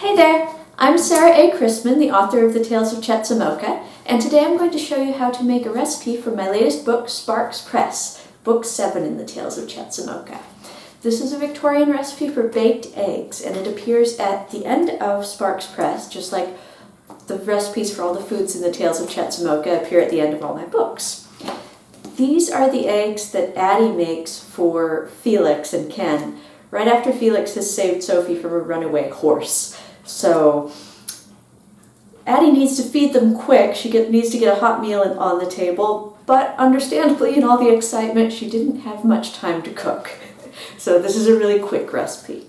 Hey there! I'm Sarah A. Chrisman, the author of The Tales of Chetzemoka, and today I'm going to show you how to make a recipe for my latest book, Sparks Press, Book 7 in The Tales of Chetzemoka. This is a Victorian recipe for baked eggs, and it appears at the end of Sparks Press, just like the recipes for all the foods in The Tales of Chetzemoka appear at the end of all my books. These are the eggs that Addie makes for Felix and Ken, right after Felix has saved Sophie from a runaway horse. So Addie needs to feed them quick. She needs to get a hot meal on the table, but understandably, in all the excitement, she didn't have much time to cook. So this is a really quick recipe.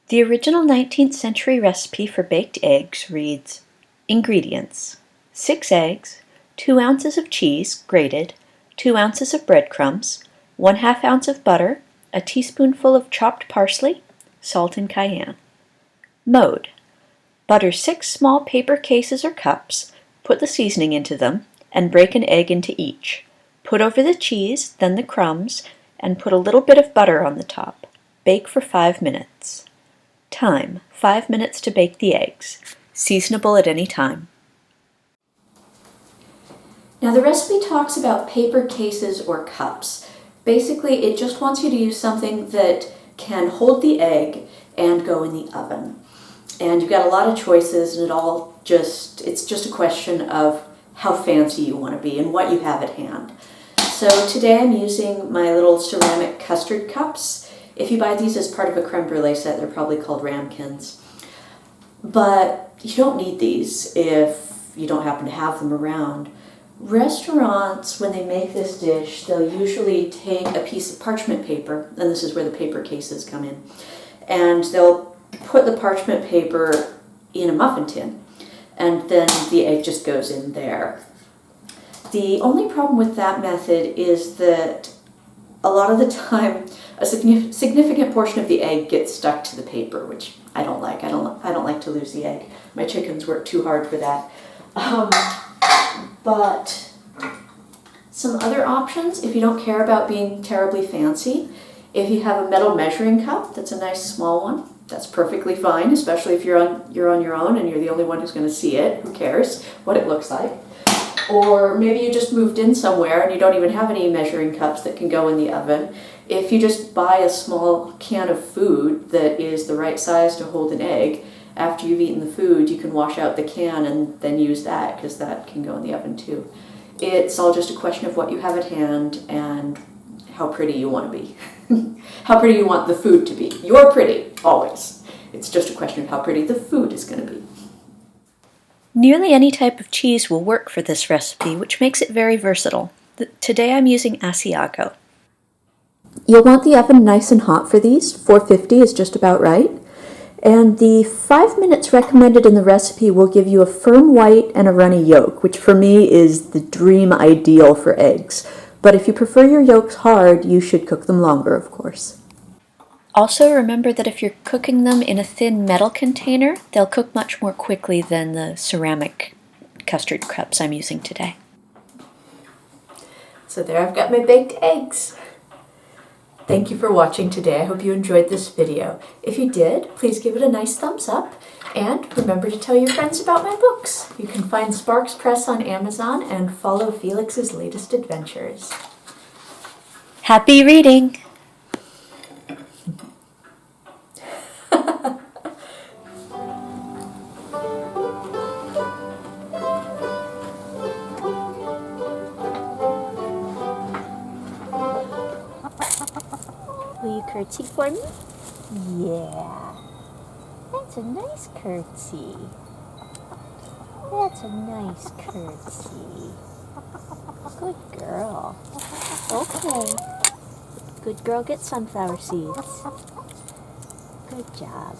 The original 19th century recipe for baked eggs reads: Ingredients: 6 eggs, 2 ounces of cheese, grated, 2 ounces of breadcrumbs, 1/2 ounce of butter, a teaspoonful of chopped parsley, salt and cayenne. Mode: butter 6 small paper cases or cups, put the seasoning into them, and break an egg into each. Put over the cheese, then the crumbs, and put a little bit of butter on the top. Bake for 5 minutes. Time: 5 minutes to bake the eggs. Seasonable at any time. Now the recipe talks about paper cases or cups. Basically, it just wants you to use something that can hold the egg and go in the oven. And you've got a lot of choices, and it's just a question of how fancy you want to be and what you have at hand. So today I'm using my little ceramic custard cups. If you buy these as part of a creme brulee set, they're probably called ramekins. But you don't need these if you don't happen to have them around. Restaurants, when they make this dish, they'll usually take a piece of parchment paper, and this is where the paper cases come in, and they'll put the parchment paper in a muffin tin, and then the egg just goes in there. The only problem with that method is that a lot of the time a significant portion of the egg gets stuck to the paper, which I don't like. I don't like to lose the egg. My chickens work too hard for that. But some other options, if you don't care about being terribly fancy, if you have a metal measuring cup, that's a nice small one, that's perfectly fine, especially if you're on your own and you're the only one who's going to see it. Who cares what it looks like? Or maybe you just moved in somewhere and you don't even have any measuring cups that can go in the oven. If you just buy a small can of food that is the right size to hold an egg, after you've eaten the food, you can wash out the can and then use that, because that can go in the oven too. It's all just a question of what you have at hand and how pretty you want to be. How pretty you want the food to be. You're pretty, always. It's just a question of how pretty the food is going to be. Nearly any type of cheese will work for this recipe, which makes it very versatile. Today I'm using Asiago. You'll want the oven nice and hot for these. 450 is just about right. And the 5 minutes recommended in the recipe will give you a firm white and a runny yolk, which for me is the dream ideal for eggs. But if you prefer your yolks hard, you should cook them longer, of course. Also, remember that if you're cooking them in a thin metal container, they'll cook much more quickly than the ceramic custard cups I'm using today. So there I've got my baked eggs. Thank you for watching today. I hope you enjoyed this video. If you did, please give it a nice thumbs up, and remember to tell your friends about my books. You can find Sparks Press on Amazon and follow Felix's latest adventures. Happy reading! Will you curtsy for me? Yeah. That's a nice curtsy. That's a nice curtsy. Good girl. Okay. Good girl, get sunflower seeds. Good job.